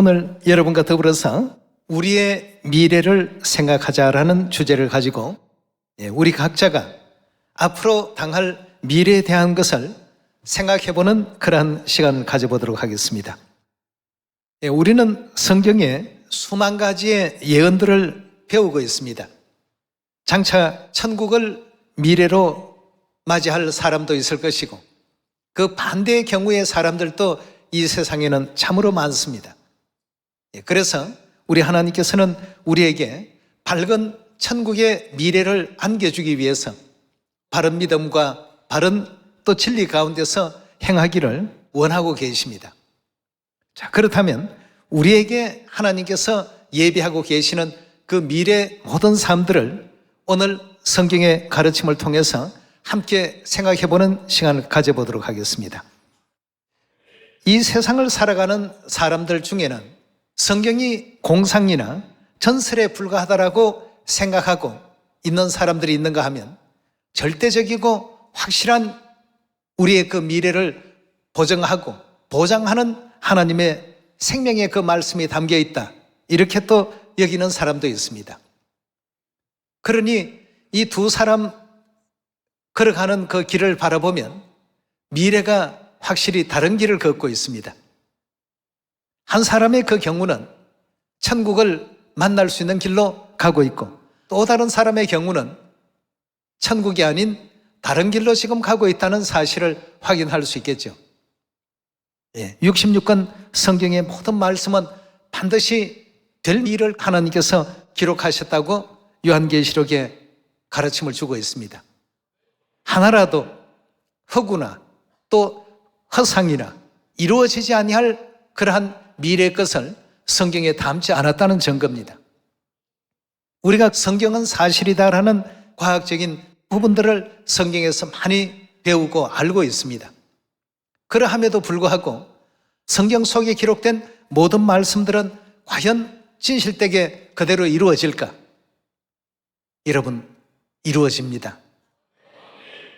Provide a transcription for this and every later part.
오늘 여러분과 더불어서 우리의 미래를 생각하자라는 주제를 가지고 우리 각자가 앞으로 당할 미래에 대한 것을 생각해보는 그러한 시간을 가져보도록 하겠습니다. 우리는 성경에 수만 가지의 예언들을 배우고 있습니다. 장차 천국을 미래로 맞이할 사람도 있을 것이고 그 반대의 경우의 사람들도 이 세상에는 참으로 많습니다. 그래서 우리 하나님께서는 우리에게 밝은 천국의 미래를 안겨주기 위해서 바른 믿음과 바른 또 진리 가운데서 행하기를 원하고 계십니다. 자, 그렇다면 우리에게 하나님께서 예비하고 계시는 그 미래 모든 삶들을 오늘 성경의 가르침을 통해서 함께 생각해보는 시간을 가져보도록 하겠습니다. 이 세상을 살아가는 사람들 중에는 성경이 공상이나 전설에 불과하다라고 생각하고 있는 사람들이 있는가 하면 절대적이고 확실한 우리의 그 미래를 보증하고 보장하는 하나님의 생명의 그 말씀이 담겨 있다, 이렇게 또 여기는 사람도 있습니다. 그러니 이 두 사람 걸어가는 그 길을 바라보면 미래가 확실히 다른 길을 걷고 있습니다. 한 사람의 그 경우는 천국을 만날 수 있는 길로 가고 있고 또 다른 사람의 경우는 천국이 아닌 다른 길로 지금 가고 있다는 사실을 확인할 수 있겠죠. 66권 성경의 모든 말씀은 반드시 될 일을 하나님께서 기록하셨다고 요한계시록에 가르침을 주고 있습니다. 하나라도 허구나 또 허상이나 이루어지지 아니할 그러한 미래의 것을 성경에 담지 않았다는 증거입니다. 우리가 성경은 사실이다라는 과학적인 부분들을 성경에서 많이 배우고 알고 있습니다. 그러함에도 불구하고 성경 속에 기록된 모든 말씀들은 과연 진실되게 그대로 이루어질까? 여러분, 이루어집니다.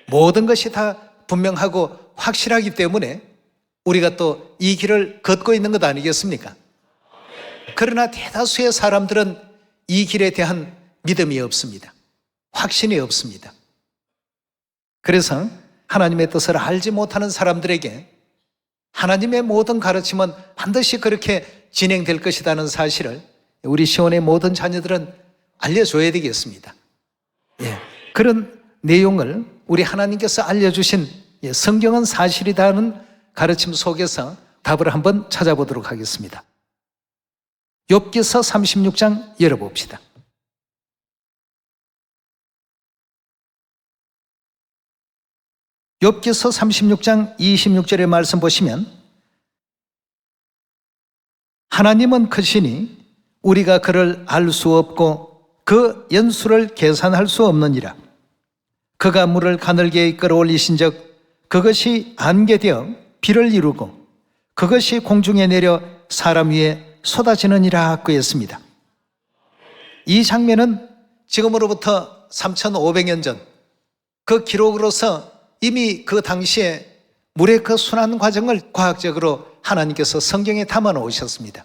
모든 것이 다 분명하고 확실하기 때문에 우리가 또 이 길을 걷고 있는 것 아니겠습니까? 그러나 대다수의 사람들은 이 길에 대한 믿음이 없습니다. 확신이 없습니다. 그래서 하나님의 뜻을 알지 못하는 사람들에게 하나님의 모든 가르침은 반드시 그렇게 진행될 것이라는 사실을 우리 시온의 모든 자녀들은 알려줘야 되겠습니다. 그런 내용을 우리 하나님께서 알려주신 성경은 사실이다는 가르침 속에서 답을 한번 찾아보도록 하겠습니다. 욥기서 36장 열어봅시다. 욥기서 36장 26절의 말씀 보시면 하나님은 크시니 우리가 그를 알 수 없고 그 연수를 계산할 수 없느니라. 그가 물을 가늘게 이끌어 올리신 적 그것이 안개되어 비를 이루고 그것이 공중에 내려 사람 위에 쏟아지느니라 그랬습니다. 이 장면은 지금으로부터 3,500년 전 그 기록으로서 이미 그 당시에 물의 그 순환 과정을 과학적으로 하나님께서 성경에 담아 놓으셨습니다.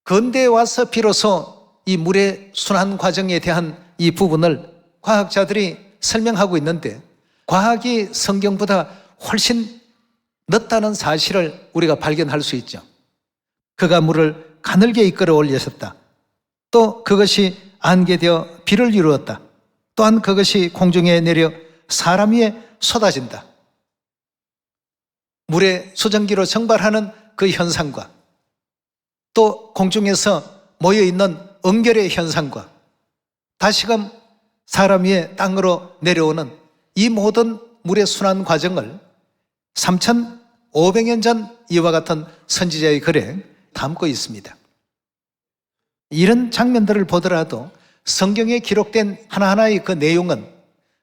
근대에 와서 비로소 이 물의 순환 과정에 대한 이 부분을 과학자들이 설명하고 있는데 과학이 성경보다 훨씬 늦다는 사실을 우리가 발견할 수 있죠. 그가 물을 가늘게 이끌어 올리셨다. 또 그것이 안개되어 비를 이루었다. 또한 그것이 공중에 내려 사람 위에 쏟아진다. 물의 수증기로 증발하는 그 현상과 또 공중에서 모여있는 응결의 현상과 다시금 사람 위에 땅으로 내려오는 이 모든 물의 순환 과정을 3,500년 전 이와 같은 선지자의 글에 담고 있습니다. 이런 장면들을 보더라도 성경에 기록된 하나하나의 그 내용은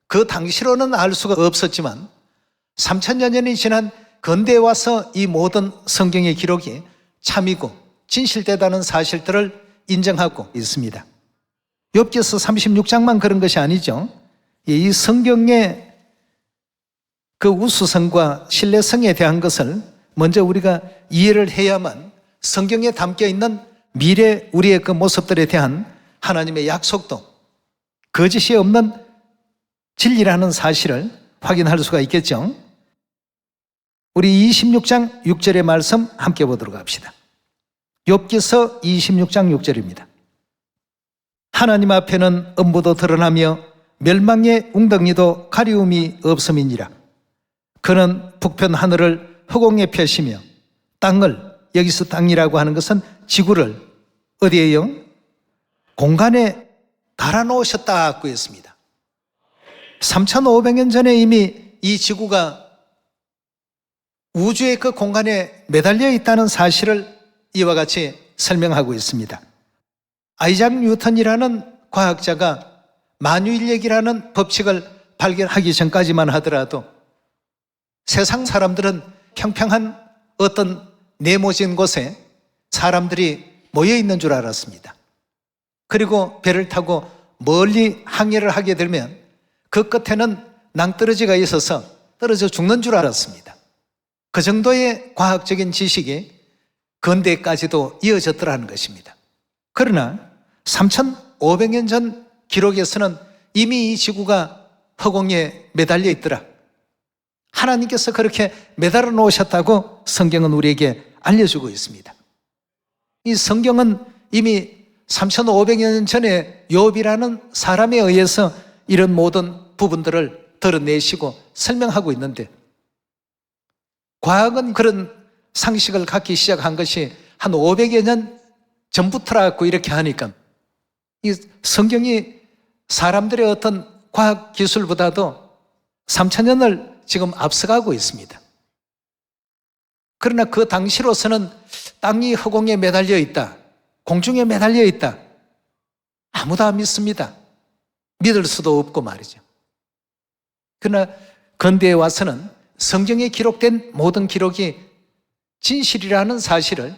그 당시로는 알 수가 없었지만 3,000여 년이 지난 근대에 와서 이 모든 성경의 기록이 참이고 진실되다는 사실들을 인정하고 있습니다. 욥기서 36장만 그런 것이 아니죠. 이 성경의 그 우수성과 신뢰성에 대한 것을 먼저 우리가 이해를 해야만 성경에 담겨 있는 미래 우리의 그 모습들에 대한 하나님의 약속도 거짓이 없는 진리라는 사실을 확인할 수가 있겠죠. 우리 26장 6절의 말씀 함께 보도록 합시다. 욥기서 26장 6절입니다. 하나님 앞에는 음부도 드러나며 멸망의 웅덩이도 가리움이 없음이니라. 그는 북편 하늘을 허공에 펴시며 땅을, 여기서 땅이라고 하는 것은 지구를 어디에요? 공간에 달아놓으셨다고 했습니다. 3,500년 전에 이미 이 지구가 우주의 그 공간에 매달려 있다는 사실을 이와 같이 설명하고 있습니다. 아이작 뉴턴이라는 과학자가 만유인력이라는 법칙을 발견하기 전까지만 하더라도 세상 사람들은 평평한 어떤 네모진 곳에 사람들이 모여 있는 줄 알았습니다. 그리고 배를 타고 멀리 항해를 하게 되면 그 끝에는 낭떠러지가 있어서 떨어져 죽는 줄 알았습니다. 그 정도의 과학적인 지식이 근대까지도 이어졌더라는 것입니다. 그러나 3,500년 전 기록에서는 이미 이 지구가 허공에 매달려 있더라. 하나님께서 그렇게 매달아 놓으셨다고 성경은 우리에게 알려주고 있습니다. 이 성경은 이미 3,500년 전에 욥이라는 사람에 의해서 이런 모든 부분들을 드러내시고 설명하고 있는데, 과학은 그런 상식을 갖기 시작한 것이 한 500여 년 전부터라고 이렇게 하니까 이 성경이 사람들의 어떤 과학 기술보다도 3,000년을 지금 앞서가고 있습니다. 그러나 그 당시로서는 땅이 허공에 매달려 있다, 공중에 매달려 있다, 아무도 안 믿습니다. 믿을 수도 없고 말이죠. 그러나 근대에 와서는 성경에 기록된 모든 기록이 진실이라는 사실을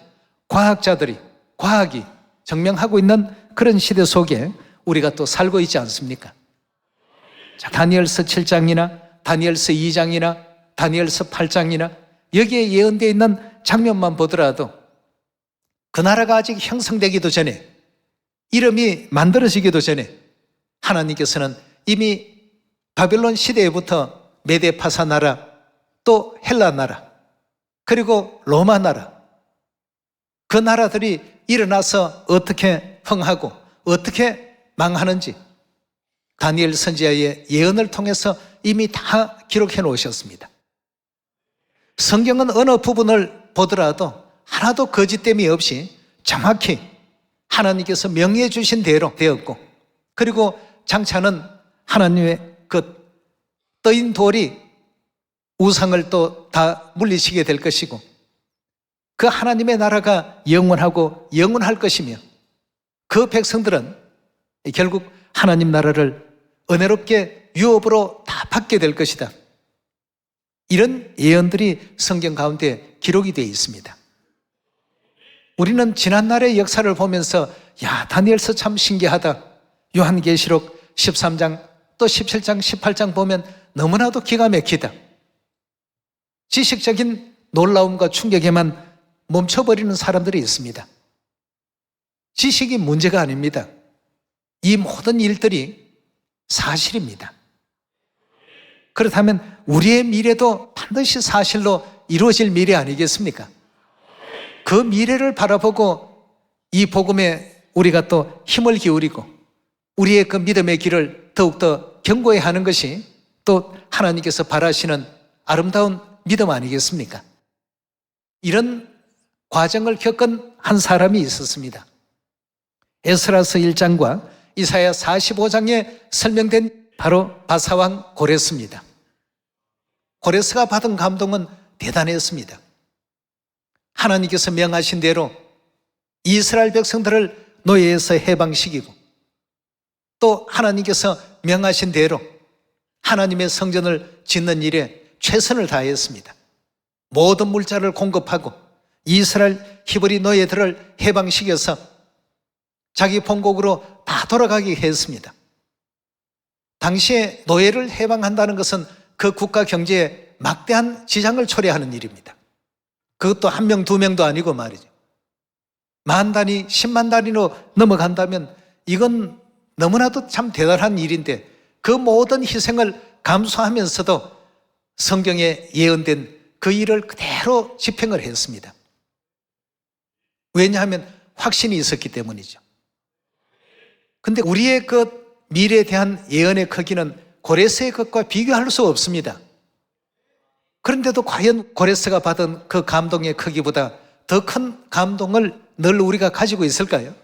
과학이 증명하고 있는 그런 시대 속에 우리가 또 살고 있지 않습니까? 자, 다니엘서 7장이나 다니엘서 2장이나 다니엘서 8장이나 여기에 예언되어 있는 장면만 보더라도 그 나라가 아직 형성되기도 전에, 이름이 만들어지기도 전에 하나님께서는 이미 바벨론 시대부터 메데파사 나라, 또 헬라 나라, 그리고 로마 나라, 그 나라들이 일어나서 어떻게 흥하고 어떻게 망하는지 다니엘 선지자의 예언을 통해서 이미 다 기록해 놓으셨습니다. 성경은 어느 부분을 보더라도 하나도 거짓됨이 없이 정확히 하나님께서 명해 주신 대로 되었고, 그리고 장차는 하나님의 그 떠인 돌이 우상을 또 다 물리치게 될 것이고, 그 하나님의 나라가 영원하고 영원할 것이며, 그 백성들은 결국 하나님 나라를 은혜롭게 유업으로 다 받게 될 것이다. 이런 예언들이 성경 가운데 기록이 되어 있습니다. 우리는 지난날의 역사를 보면서 야, 다니엘서 참 신기하다, 요한계시록 13장 또 17장 18장 보면 너무나도 기가 막히다, 지식적인 놀라움과 충격에만 멈춰버리는 사람들이 있습니다. 지식이 문제가 아닙니다. 이 모든 일들이 사실입니다. 그렇다면 우리의 미래도 반드시 사실로 이루어질 미래 아니겠습니까? 그 미래를 바라보고 이 복음에 우리가 또 힘을 기울이고 우리의 그 믿음의 길을 더욱더 견고히 하는 것이 또 하나님께서 바라시는 아름다운 믿음 아니겠습니까? 이런 과정을 겪은 한 사람이 있었습니다. 에스라서 1장과 이사야 45장에 설명된 바로 바사왕 고레스입니다. 고레스가 받은 감동은 대단했습니다. 하나님께서 명하신 대로 이스라엘 백성들을 노예에서 해방시키고, 또 하나님께서 명하신 대로 하나님의 성전을 짓는 일에 최선을 다했습니다. 모든 물자를 공급하고 이스라엘 히브리 노예들을 해방시켜서 자기 본국으로 다 돌아가게 했습니다. 당시에 노예를 해방한다는 것은 그 국가 경제에 막대한 지장을 초래하는 일입니다. 그것도 한 명, 두 명도 아니고 말이죠. 만 단위, 10만 단위로 넘어간다면 이건 너무나도 참 대단한 일인데 그 모든 희생을 감수하면서도 성경에 예언된 그 일을 그대로 집행을 했습니다. 왜냐하면 확신이 있었기 때문이죠. 근데 우리의 그 미래에 대한 예언의 크기는 고레스의 것과 비교할 수 없습니다. 그런데도 과연 고레스가 받은 그 감동의 크기보다 더 큰 감동을 늘 우리가 가지고 있을까요?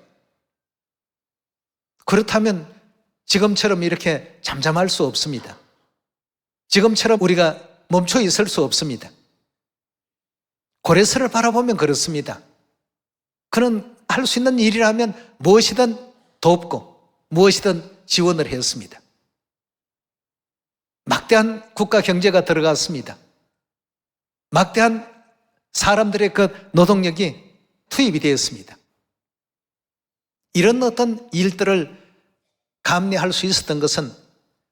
그렇다면 지금처럼 이렇게 잠잠할 수 없습니다. 지금처럼 우리가 멈춰 있을 수 없습니다. 고레스를 바라보면 그렇습니다. 그는 할 수 있는 일이라면 무엇이든 돕고 무엇이든 지원을 했습니다. 막대한 국가 경제가 들어갔습니다. 막대한 사람들의 그 노동력이 투입이 되었습니다. 이런 어떤 일들을 감내할 수 있었던 것은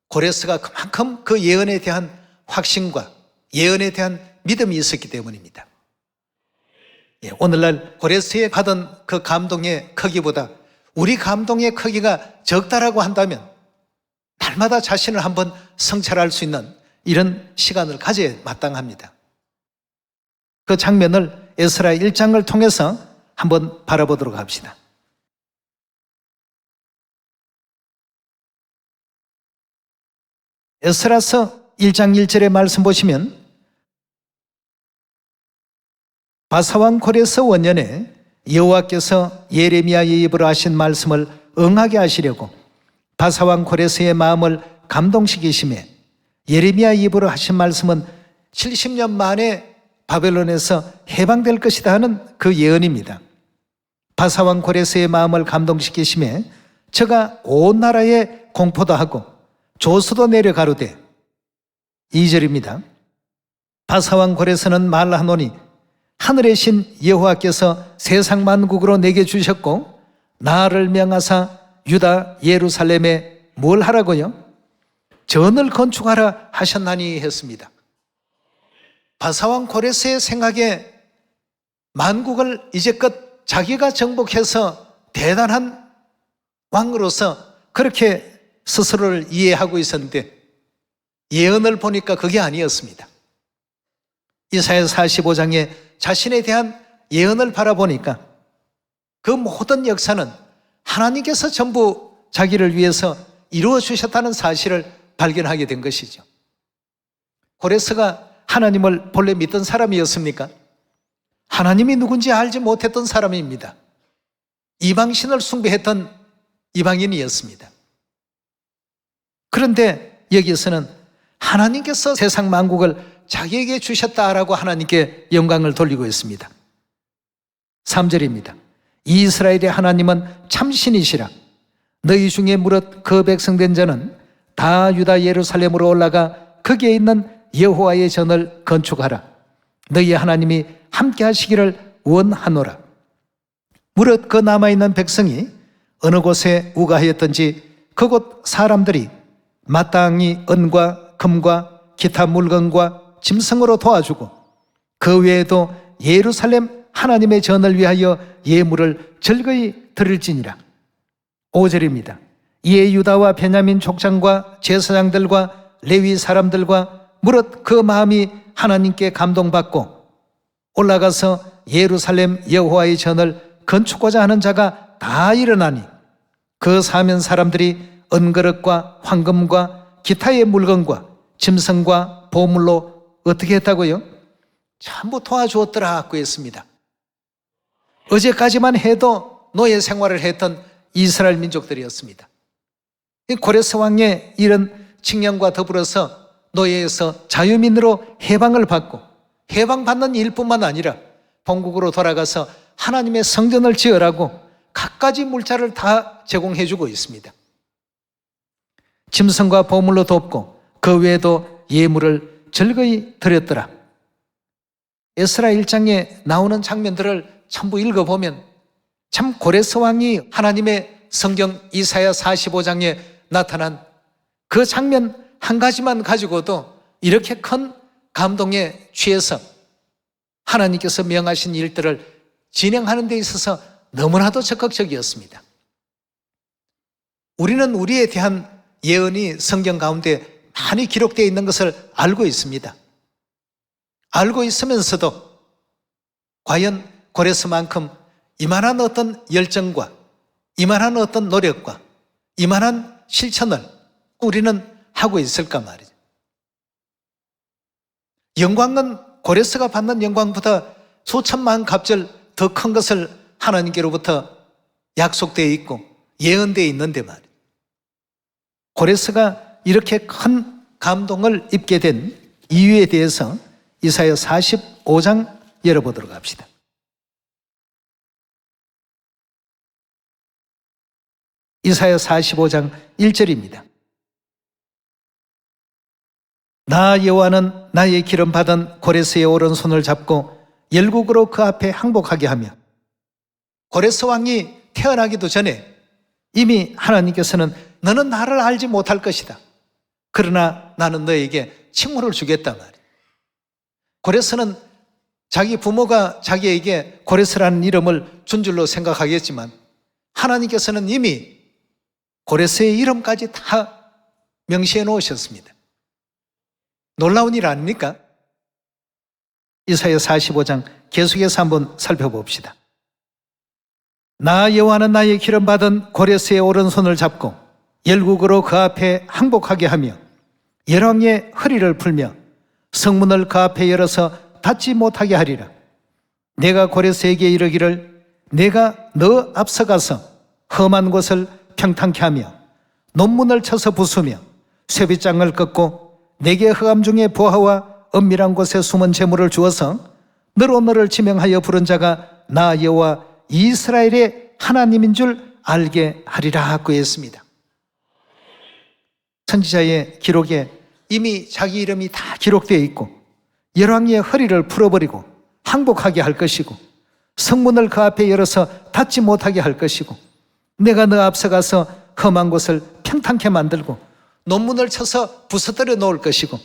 고레스가 그만큼 그 예언에 대한 확신과 예언에 대한 믿음이 있었기 때문입니다. 오늘날 고레스에 받은 그 감동의 크기보다 우리 감동의 크기가 적다라고 한다면 날마다 자신을 한번 성찰할 수 있는 이런 시간을 가져야 마땅합니다. 그 장면을 에스라 1장을 통해서 한번 바라보도록 합시다. 에스라서 1장 1절의 말씀 보시면 바사왕 고레스 원년에 여호와께서 예레미야의 입으로 하신 말씀을 응하게 하시려고 바사왕 고레스의 마음을 감동시키심에 예레미야의 입으로 하신 말씀은 70년 만에 바벨론에서 해방될 것이다 하는 그 예언입니다. 바사왕 고레스의 마음을 감동시키심에 저가 온 나라에 공포도 하고 조서도 내려 가로되 2절입니다. 바사왕 고레스는 말하노니 하늘의 신 여호와께서 세상 만국으로 내게 주셨고 나를 명하사 유다 예루살렘에 뭘 하라고요? 전을 건축하라 하셨나니 했습니다. 바사왕 고레스의 생각에 만국을 이제껏 자기가 정복해서 대단한 왕으로서 그렇게 스스로를 이해하고 있었는데 예언을 보니까 그게 아니었습니다. 이사야 45장에 자신에 대한 예언을 바라보니까 그 모든 역사는 하나님께서 전부 자기를 위해서 이루어 주셨다는 사실을 발견하게 된 것이죠. 고레스가 하나님을 본래 믿던 사람이었습니까? 하나님이 누군지 알지 못했던 사람입니다. 이방신을 숭배했던 이방인이었습니다. 그런데 여기에서는 하나님께서 세상 만국을 자기에게 주셨다라고 하나님께 영광을 돌리고 있습니다. 3절입니다. 이스라엘의 하나님은 참신이시라. 너희 중에 무릇 그 백성된 자는 다 유다 예루살렘으로 올라가 거기에 있는 여호와의 전을 건축하라. 너희 하나님이 함께 하시기를 원하노라. 무릇 그 남아있는 백성이 어느 곳에 우가하였던지 그곳 사람들이 마땅히 은과 금과 기타 물건과 짐승으로 도와주고 그 외에도 예루살렘 하나님의 전을 위하여 예물을 즐거이 드릴지니라. 5절입니다. 이에 유다와 베냐민 족장과 제사장들과 레위 사람들과 무릇 그 마음이 하나님께 감동받고 올라가서 예루살렘 여호와의 전을 건축하고자 하는 자가 다 일어나니 그 사면 사람들이 은그릇과 황금과 기타의 물건과 짐승과 보물로 어떻게 했다고요? 전부 도와주었더라고 했습니다. 어제까지만 해도 노예 생활을 했던 이스라엘 민족들이었습니다. 고레스 왕의 이런 칙령과 더불어서 노예에서 자유민으로 해방을 받고 해방받는 일뿐만 아니라 본국으로 돌아가서 하나님의 성전을 지으라고 갖가지 물자를 다 제공해주고 있습니다. 짐승과 보물로 돕고 그 외에도 예물을 즐거이 드렸더라. 에스라 1장에 나오는 장면들을 전부 읽어보면 참 고레스 왕이 하나님의 성경 이사야 45장에 나타난 그 장면 한 가지만 가지고도 이렇게 큰 감동에 취해서 하나님께서 명하신 일들을 진행하는 데 있어서 너무나도 적극적이었습니다. 우리는 우리에 대한 예언이 성경 가운데 많이 기록되어 있는 것을 알고 있습니다. 알고 있으면서도 과연 고레스만큼 이만한 어떤 열정과 이만한 어떤 노력과 이만한 실천을 우리는 하고 있을까 말이죠. 영광은 고레스가 받는 영광보다 수천만 갑절 더 큰 것을 하나님께로부터 약속되어 있고 예언되어 있는데 말이에요. 고레스가 이렇게 큰 감동을 입게 된 이유에 대해서 이사야 45장 열어보도록 합시다. 이사야 45장 1절입니다. 나 여호와는 나의 기름 받은 고레스의 오른손을 잡고 열국으로 그 앞에 항복하게 하며, 고레스 왕이 태어나기도 전에 이미 하나님께서는 너는 나를 알지 못할 것이다. 그러나 나는 너에게 칭호를 주겠단 말이에요. 고레스는 자기 부모가 자기에게 고레스라는 이름을 준 줄로 생각하겠지만 하나님께서는 이미 고레스의 이름까지 다 명시해 놓으셨습니다. 놀라운 일 아닙니까? 이사야 45장 계속해서 한번 살펴봅시다. 나 여호와는 나의 기름 받은 고레스의 오른손을 잡고 열국으로 그 앞에 항복하게 하며 열왕의 허리를 풀며 성문을 그 앞에 열어서 닫지 못하게 하리라. 내가 고레스에게 이르기를 내가 너 앞서가서 험한 곳을 평탄케 하며 논문을 쳐서 부수며 쇠빗장을 꺾고 내게 흑암 중에 보화와 은밀한 곳에 숨은 재물을 주어서 너로 너를 지명하여 부른 자가 나 여호와 이스라엘의 하나님인 줄 알게 하리라 그랬습니다. 선지자의 기록에 이미 자기 이름이 다 기록되어 있고 열왕의 허리를 풀어버리고 항복하게 할 것이고 성문을 그 앞에 열어서 닫지 못하게 할 것이고 내가 너 앞서가서 험한 곳을 평탄케 만들고 논문을 쳐서 부서뜨려 놓을 것이고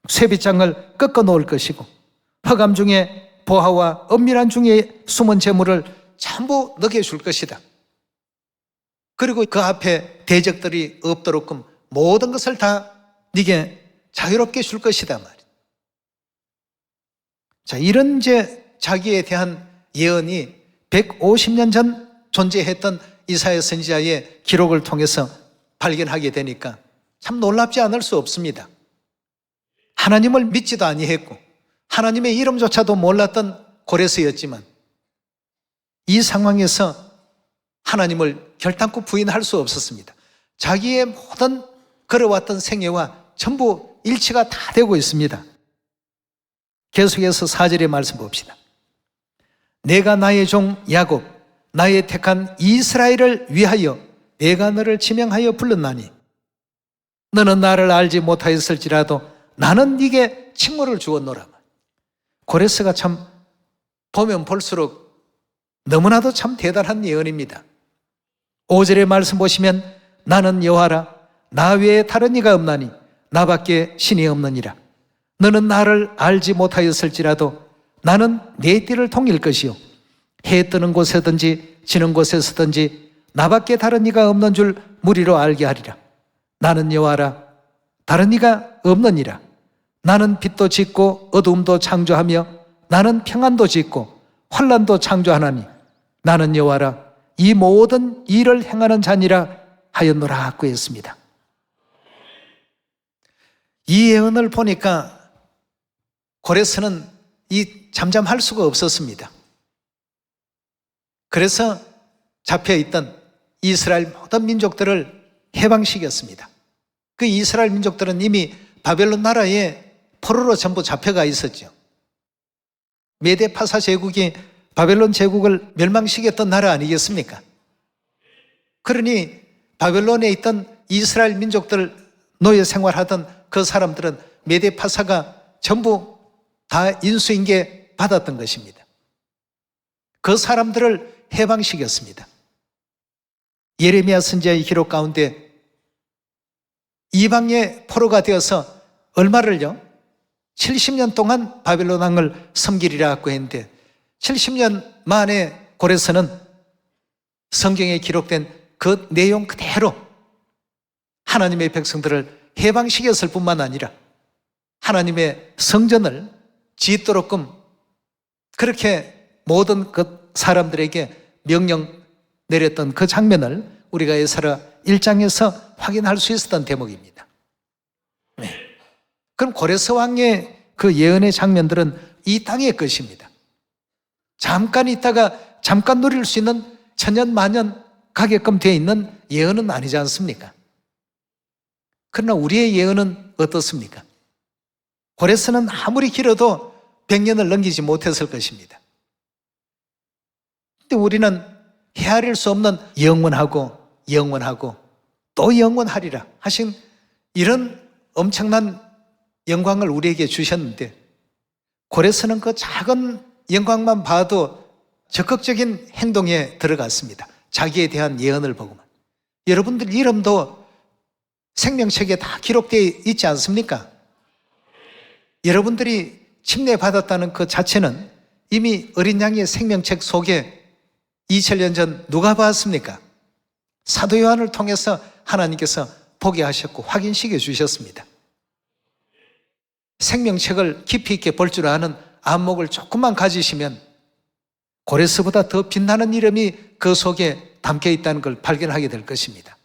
쇠빗장을 꺾어 놓을 것이고 흑암 중에 보화와 은밀한 중에 숨은 재물을 전부 너게 줄 것이다. 그리고 그 앞에 대적들이 없도록끔 모든 것을 다 네게 자유롭게 줄 것이다 말이야. 자, 이런 자기에 대한 예언이 150년 전 존재했던 이사야 선지자의 기록을 통해서 발견하게 되니까 참 놀랍지 않을 수 없습니다. 하나님을 믿지도 아니했고 하나님의 이름조차도 몰랐던 고레스였지만 이 상황에서 하나님을 결단코 부인할 수 없었습니다. 자기의 모든 걸어왔던 생애와 전부 일치가 다 되고 있습니다. 계속해서 4절의 말씀 봅시다. 내가 나의 종 야곱 나의 택한 이스라엘을 위하여 내가 너를 지명하여 불렀나니 너는 나를 알지 못하였을지라도 나는 네게 칭호를 주었노라. 고레스가 참 보면 볼수록 너무나도 참 대단한 예언입니다. 5절의 말씀 보시면 나는 여호와라 나 외에 다른 이가 없나니 나밖에 신이 없느니라. 너는 나를 알지 못하였을지라도 나는 내 띠를 통일 것이요 해 뜨는 곳에든지 지는 곳에서든지 나밖에 다른 이가 없는 줄 무리로 알게 하리라. 나는 여호와라 다른 이가 없느니라. 나는 빛도 짓고 어두움도 창조하며 나는 평안도 짓고 환난도 창조하나니 나는 여호와라 이 모든 일을 행하는 자니라 하였노라 고 했습니다. 이 예언을 보니까 고레스는 잠잠할 수가 없었습니다. 그래서 잡혀있던 이스라엘 모든 민족들을 해방시켰습니다. 그 이스라엘 민족들은 이미 바벨론 나라에 포로로 전부 잡혀가 있었죠. 메데파사 제국이 바벨론 제국을 멸망시켰던 나라 아니겠습니까? 그러니 바벨론에 있던 이스라엘 민족들 노예 생활하던 그 사람들은 메데파사가 전부 다 인수인계 받았던 것입니다. 그 사람들을 해방시켰습니다. 예레미야 선지자의 기록 가운데 이방의 포로가 되어서 얼마를요? 70년 동안 바벨론 왕을 섬기리라 고 했는데 70년 만에 고레스는 성경에 기록된 그 내용 그대로 하나님의 백성들을 해방시켰을 뿐만 아니라 하나님의 성전을 짓도록끔 그렇게 모든 그 사람들에게 명령 내렸던 그 장면을 우리가 에스라 1장에서 확인할 수 있었던 대목입니다. 네. 그럼 고레스 왕의 그 예언의 장면들은 이 땅의 것입니다. 잠깐 있다가 잠깐 누릴 수 있는 천년 만년 가게끔 되어 있는 예언은 아니지 않습니까? 그러나 우리의 예언은 어떻습니까? 고레스는 아무리 길어도 100년을 넘기지 못했을 것입니다. 근데 우리는 헤아릴 수 없는 영원하고 또 영원하리라 하신 이런 엄청난 영광을 우리에게 주셨는데 고레스는 그 작은 영광만 봐도 적극적인 행동에 들어갔습니다. 자기에 대한 예언을 보고만. 여러분들 이름도 생명책에 다 기록되어 있지 않습니까? 여러분들이 침례받았다는 그 자체는 이미 어린 양의 생명책 속에 2000년 전 누가 봤습니까? 사도 요한을 통해서 하나님께서 보게 하셨고 확인시켜 주셨습니다. 생명책을 깊이 있게 볼 줄 아는 안목을 조금만 가지시면 고레스보다 더 빛나는 이름이 그 속에 담겨 있다는 걸 발견하게 될 것입니다.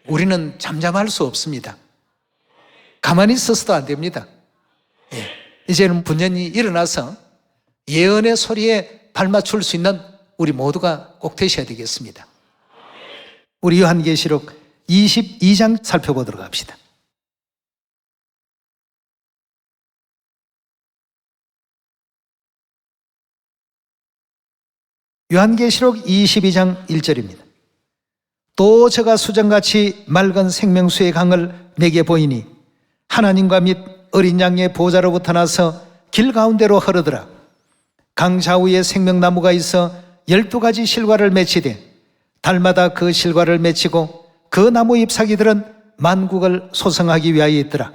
우리는 잠잠할 수 없습니다. 가만히 있어서도 안 됩니다. 이제는 분연히 일어나서 예언의 소리에 발맞출 수 있는 우리 모두가 꼭 되셔야 되겠습니다. 우리 요한계시록 22장 살펴보도록 합시다. 요한계시록 22장 1절입니다. 또 저가 수정같이 맑은 생명수의 강을 내게 보이니 하나님과 및 어린 양의 보좌로부터 나서 길 가운데로 흐르더라. 강 좌우에 생명나무가 있어 12가지 실과를 맺히되 달마다 그 실과를 맺히고 그 나무 잎사귀들은 만국을 소성하기 위하여 있더라.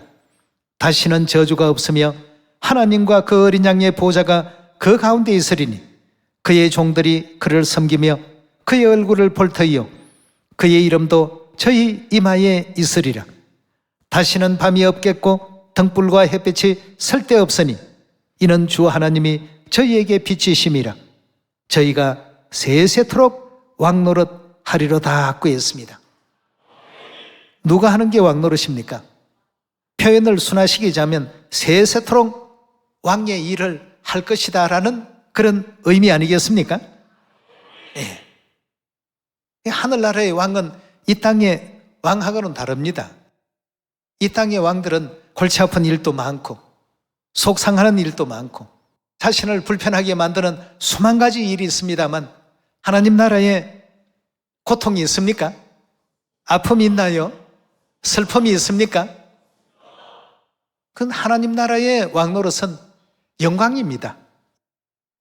다시는 저주가 없으며 하나님과 그 어린 양의 보좌가 그 가운데 있으리니 그의 종들이 그를 섬기며 그의 얼굴을 볼 터이요 그의 이름도 저희 이마에 있으리라. 다시는 밤이 없겠고 등불과 햇빛이 쓸데없으니 이는 주 하나님이 저희에게 빛이심이라. 저희가 세세토록 왕노릇 하리로다 하고 했습니다. 누가 하는 게 왕노릇입니까? 표현을 순화시키자면 세세토록 왕의 일을 할 것이다 라는 그런 의미 아니겠습니까? 예. 하늘나라의 왕은 이 땅의 왕하고는 다릅니다. 이 땅의 왕들은 골치 아픈 일도 많고 속상하는 일도 많고 자신을 불편하게 만드는 수만 가지 일이 있습니다만 하나님 나라에 고통이 있습니까? 아픔이 있나요? 슬픔이 있습니까? 그건 하나님 나라의 왕노릇은 영광입니다.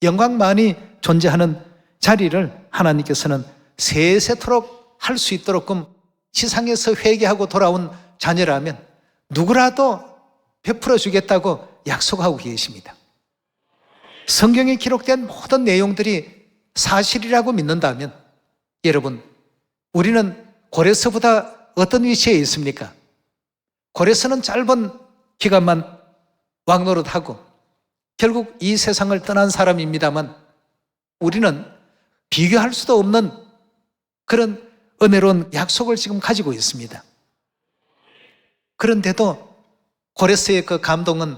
영광만이 존재하는 자리를 하나님께서는 세세토록 할 수 있도록끔 지상에서 회개하고 돌아온 자녀라면 누구라도 베풀어 주겠다고 약속하고 계십니다. 성경에 기록된 모든 내용들이 사실이라고 믿는다면 여러분, 우리는 고레스보다 어떤 위치에 있습니까? 고레스는 짧은 기간만 왕노릇하고 결국 이 세상을 떠난 사람입니다만 우리는 비교할 수도 없는 그런 은혜로운 약속을 지금 가지고 있습니다. 그런데도 고레스의 그 감동은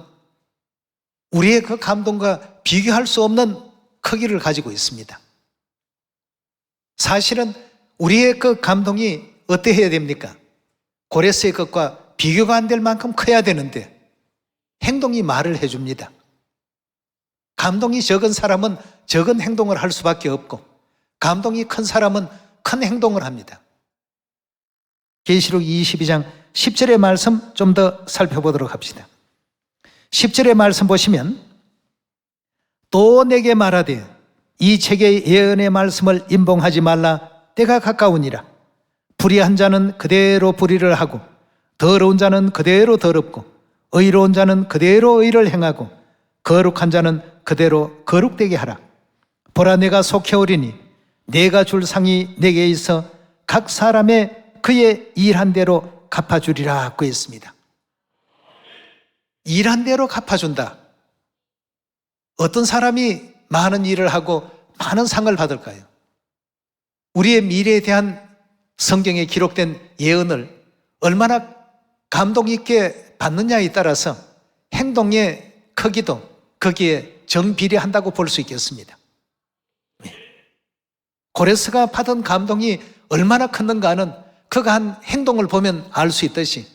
우리의 그 감동과 비교할 수 없는 크기를 가지고 있습니다. 사실은 우리의 그 감동이 어떠해야 됩니까? 고레스의 것과 비교가 안 될 만큼 커야 되는데 행동이 말을 해줍니다. 감동이 적은 사람은 적은 행동을 할 수밖에 없고 감동이 큰 사람은 큰 행동을 합니다. 계시록 22장 10절의 말씀 좀 더 살펴보도록 합시다. 10절의 말씀 보시면 또 내게 말하되 이 책의 예언의 말씀을 임봉하지 말라. 때가 가까우니라. 불의한 자는 그대로 불의를 하고 더러운 자는 그대로 더럽고 의로운 자는 그대로 의를 행하고 거룩한 자는 그대로 거룩되게 하라. 보라 내가 속히 오리니 내가 줄 상이 내게 있어 각 사람의 그의 일한 대로 갚아주리라고 했습니다. 일한 대로 갚아준다. 어떤 사람이 많은 일을 하고 많은 상을 받을까요? 우리의 미래에 대한 성경에 기록된 예언을 얼마나 감동 있게 받느냐에 따라서 행동의 크기도 거기에 정비례한다고 볼 수 있겠습니다. 고레스가 받은 감동이 얼마나 컸는가는 그가 한 행동을 보면 알 수 있듯이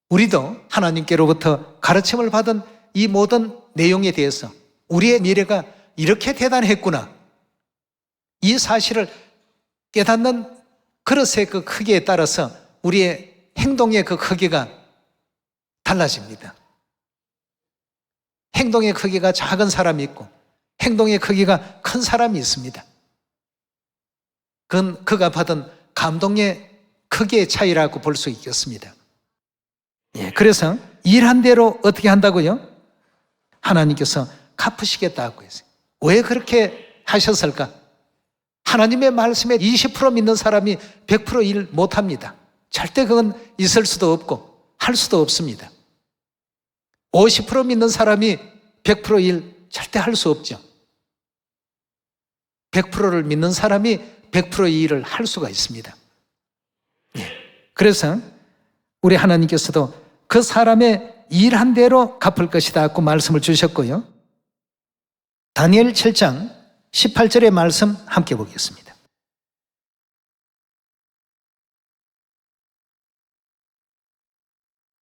우리도 하나님께로부터 가르침을 받은 이 모든 내용에 대해서 우리의 미래가 이렇게 대단했구나, 이 사실을 깨닫는 그릇의 그 크기에 따라서 우리의 행동의 그 크기가 달라집니다. 행동의 크기가 작은 사람이 있고 행동의 크기가 큰 사람이 있습니다. 그건 그가 받은 감동의 크기의 차이라고 볼 수 있겠습니다. 그래서 일한 대로 어떻게 한다고요? 하나님께서 갚으시겠다고 했어요. 왜 그렇게 하셨을까? 하나님의 말씀에 20% 믿는 사람이 100% 일 못합니다. 절대 그건 있을 수도 없고 할 수도 없습니다. 50% 믿는 사람이 100% 일 절대 할 수 없죠. 100%를 믿는 사람이 100%의 일을 할 수가 있습니다. 그래서 우리 하나님께서도 그 사람의 일한 대로 갚을 것이다 고 말씀을 주셨고요. 다니엘 7장 18절의 말씀 함께 보겠습니다.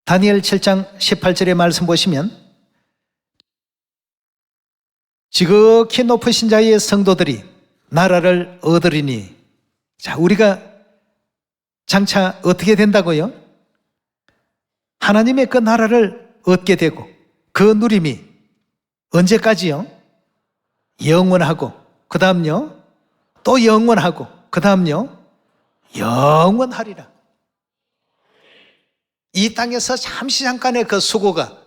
다니엘 7장 18절의 말씀 보시면 지극히 높으신 자의 성도들이 나라를 얻으리니, 자, 우리가 장차 어떻게 된다고요? 하나님의 그 나라를 얻게 되고 그 누림이 언제까지요? 영원하고 그 다음요 또 영원하고 그 다음요 영원하리라. 이 땅에서 잠시 잠깐의 그 수고가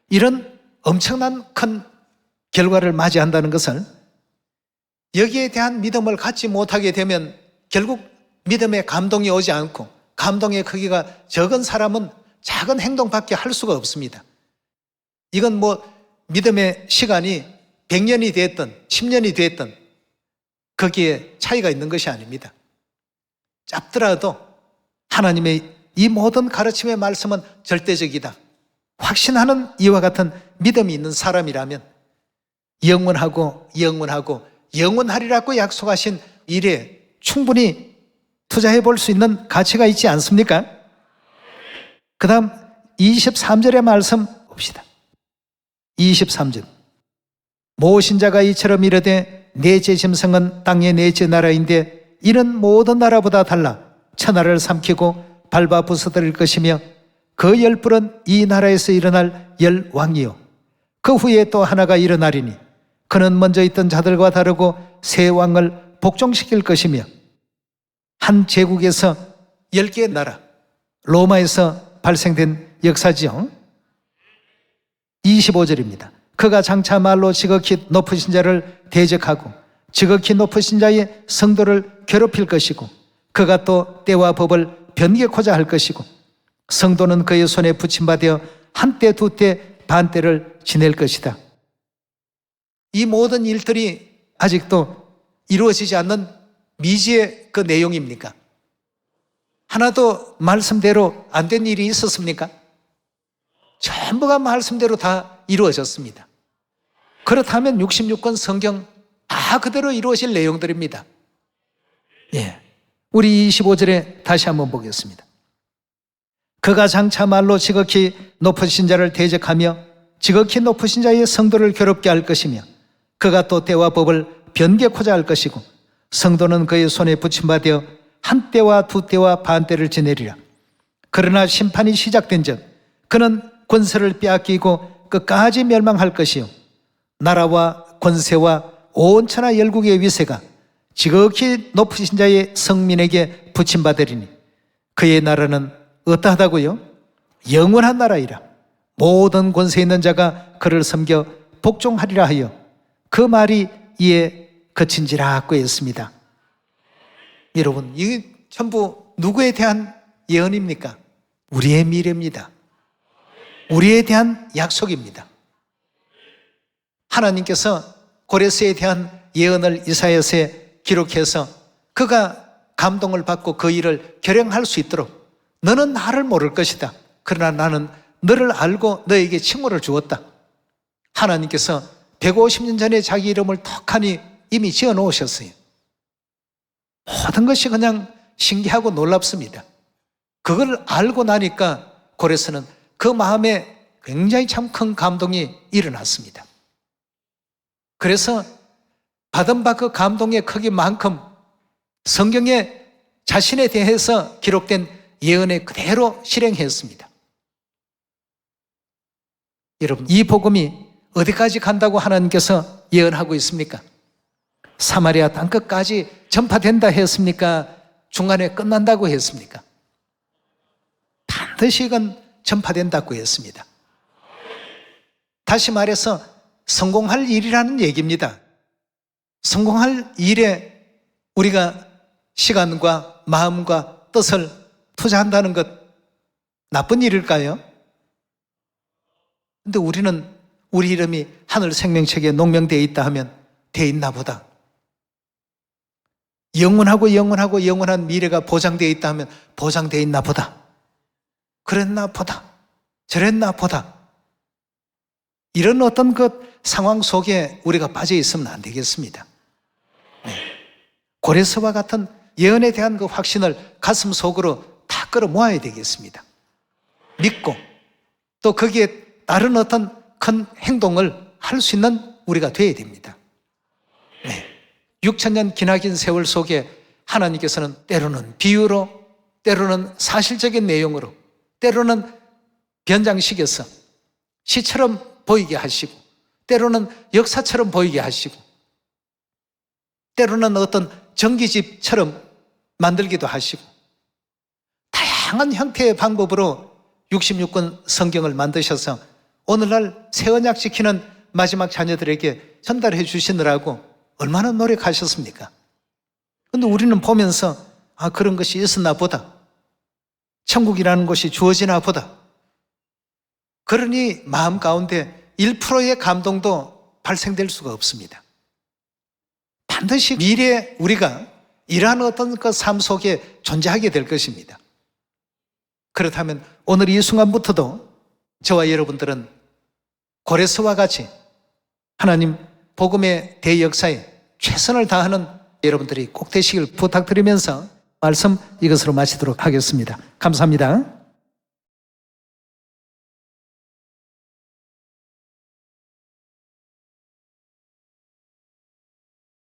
이런 엄청난 큰 결과를 맞이한다는 것을, 여기에 대한 믿음을 갖지 못하게 되면 결국 믿음의 감동이 오지 않고 감동의 크기가 적은 사람은 작은 행동밖에 할 수가 없습니다. 이건 뭐 믿음의 시간이 100년이 됐든 10년이 됐든 거기에 차이가 있는 것이 아닙니다. 짧더라도 하나님의 이 모든 가르침의 말씀은 절대적이다 확신하는 이와 같은 믿음이 있는 사람이라면 영원하고 영원하고 영원하리라고 약속하신 일에 충분히 투자해 볼 수 있는 가치가 있지 않습니까? 그 다음 23절의 말씀 봅시다. 23절. 모신자가 이처럼 이르되 넷째 짐승은 땅의 넷째 나라인데 이는 모든 나라보다 달라 천하를 삼키고 밟아 부서뜨릴 것이며 그 열불은 이 나라에서 일어날 열왕이요 그 후에 또 하나가 일어나리니 그는 먼저 있던 자들과 다르고 새 왕을 복종시킬 것이며 한 제국에서 10개의 나라, 로마에서 발생된 역사지요. 25절입니다. 그가 장차 말로 지극히 높으신 자를 대적하고 지극히 높으신 자의 성도를 괴롭힐 것이고 그가 또 때와 법을 변개코자 할 것이고 성도는 그의 손에 붙임받아 한때 두때 반때를 지낼 것이다. 이 모든 일들이 아직도 이루어지지 않는 미지의 그 내용입니까? 하나도 말씀대로 안 된 일이 있었습니까? 전부가 말씀대로 다 이루어졌습니다. 그렇다면 66권 성경 다 그대로 이루어질 내용들입니다. 우리 25절에 다시 한번 보겠습니다. 그가 장차 말로 지극히 높으신 자를 대적하며 지극히 높으신 자의 성도를 괴롭게 할 것이며 그가 또 때와 법을 변개코자 할 것이고 성도는 그의 손에 붙임받아 한 때와 두 때와 반 때를 지내리라. 그러나 심판이 시작된 즉 그는 권세를 빼앗기고 끝까지 멸망할 것이요 나라와 권세와 온 천하 열국의 위세가 지극히 높으신 자의 성민에게 붙임받으리니 그의 나라는 어떠하다고요? 영원한 나라이라. 모든 권세 있는 자가 그를 섬겨 복종하리라 하여 그 말이 이에 그친지라고 했습니다. 여러분, 이게 전부 누구에 대한 예언입니까? 우리의 미래입니다. 우리에 대한 약속입니다. 하나님께서 고레스에 대한 예언을 이사야서에 기록해서 그가 감동을 받고 그 일을 결행할 수 있도록 너는 나를 모를 것이다. 그러나 나는 너를 알고 너에게 칭호를 주었다. 하나님께서 150년 전에 자기 이름을 턱하니 이미 지어 놓으셨어요. 모든 것이 그냥 신기하고 놀랍습니다. 그걸 알고 나니까 고레스는 그 마음에 굉장히 참 큰 감동이 일어났습니다. 그래서 받은 바 그 감동의 크기만큼 성경에 자신에 대해서 기록된 예언에 그대로 실행했습니다. 여러분, 이 복음이 어디까지 간다고 하나님께서 예언하고 있습니까? 사마리아 땅끝까지 전파된다 했습니까? 중간에 끝난다고 했습니까? 반드시 이건 전파된다고 했습니다. 다시 말해서 성공할 일이라는 얘기입니다. 성공할 일에 우리가 시간과 마음과 뜻을 투자한다는 것 나쁜 일일까요? 근데 우리는 우리 이름이 하늘 생명책에 농명되어 있다 하면 돼 있나 보다. 영원하고 영원한 미래가 보장되어 있다 하면 보장되어 있나 보다. 그랬나 보다. 저랬나 보다. 이런 어떤 그 상황 속에 우리가 빠져 있으면 안 되겠습니다. 고레스와 같은 예언에 대한 그 확신을 가슴 속으로 다 끌어모아야 되겠습니다. 믿고 또 거기에 다른 어떤 큰 행동을 할 수 있는 우리가 되어야 됩니다. 6,000년 기나긴 세월 속에 하나님께서는 때로는 비유로, 때로는 사실적인 내용으로, 때로는 변장식에서 시처럼 보이게 하시고, 때로는 역사처럼 보이게 하시고, 때로는 어떤 전기집처럼 만들기도 하시고, 다양한 형태의 방법으로 66권 성경을 만드셔서 오늘날 새 언약 지키는 마지막 자녀들에게 전달해 주시느라고 얼마나 노력하셨습니까? 그런데 우리는 보면서 그런 것이 있었나 보다. 천국이라는 것이 주어지나 보다. 그러니 마음 가운데 1%의 감동도 발생될 수가 없습니다. 반드시 미래에 우리가 이러한 어떤 그 삶 속에 존재하게 될 것입니다. 그렇다면 오늘 이 순간부터도 저와 여러분들은 고레스와 같이 하나님 복음의 대역사에 최선을 다하는 여러분들이 꼭 되시길 부탁드리면서 말씀 이것으로 마치도록 하겠습니다. 감사합니다.